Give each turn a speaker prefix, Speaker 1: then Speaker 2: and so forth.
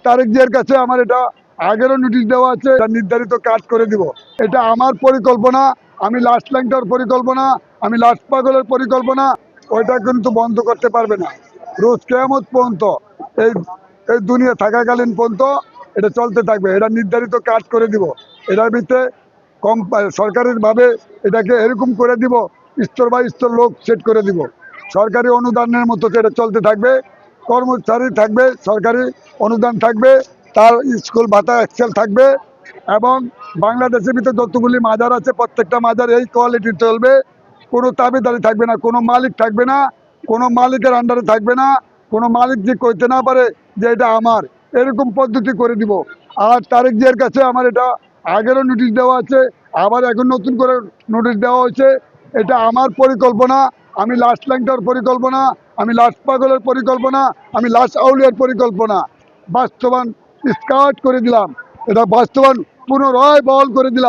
Speaker 1: তারেক জিয়ার কাছে আমার এটা আগেরও নোটিশ দেওয়া আছে, নির্ধারিত কাজ করে দিব। এটা আমার পরিকল্পনা, আমি লাস্ট ল্যাংটার পরিকল্পনা, আমি লাস্ট পাগলের পরিকল্পনা, ওইটা কিন্তু বন্ধ করতে পারবে না। রোজ কেয়ামত পর্যন্ত এই এই দুনিয়া থাকাকালীন পর্যন্ত এটা চলতে থাকবে। এটা নির্ধারিত কাজ করে দিব। এটার ভিতরে কম সরকারিভাবে এটাকে এরকম করে দিব, স্তর বাই স্তর লোক সেট করে দিব। সরকারি অনুদানের মতো এটা চলতে থাকবে, কর্মচারী থাকবে, সরকারি অনুদান থাকবে, তার স্কুল ভাতা এক্সেল থাকবে, এবং বাংলাদেশের ভিতরে যতগুলি মাজার আছে প্রত্যেকটা মাজার এই কোয়ালিটি চলবে। কোনো দাবিদারি থাকবে না, কোনো মালিক থাকবে না, কোনো মালিকের আন্ডারে থাকবে না, কোনো মালিক যে কইতে না পারে যে এটা আমার, এরকম পদ্ধতি করে দিব। আর তারেক জিয়ার কাছে আমার এটা আগেরও নোটিশ দেওয়া আছে, আবার এখন নতুন করে নোটিশ দেওয়া হয়েছে। এটা আমার পরিকল্পনা, আমি লাস্ট ল্যাংটার পরিকল্পনা, আমি লাস্ট পাগলের পরিকল্পনা, আমি লাস্ট আউলিয়ার পরিকল্পনা বাস্তবায়ন স্টার্ট করে দিলাম। এটা বাস্তবায়ন পুনরায় বহল করে দিলাম।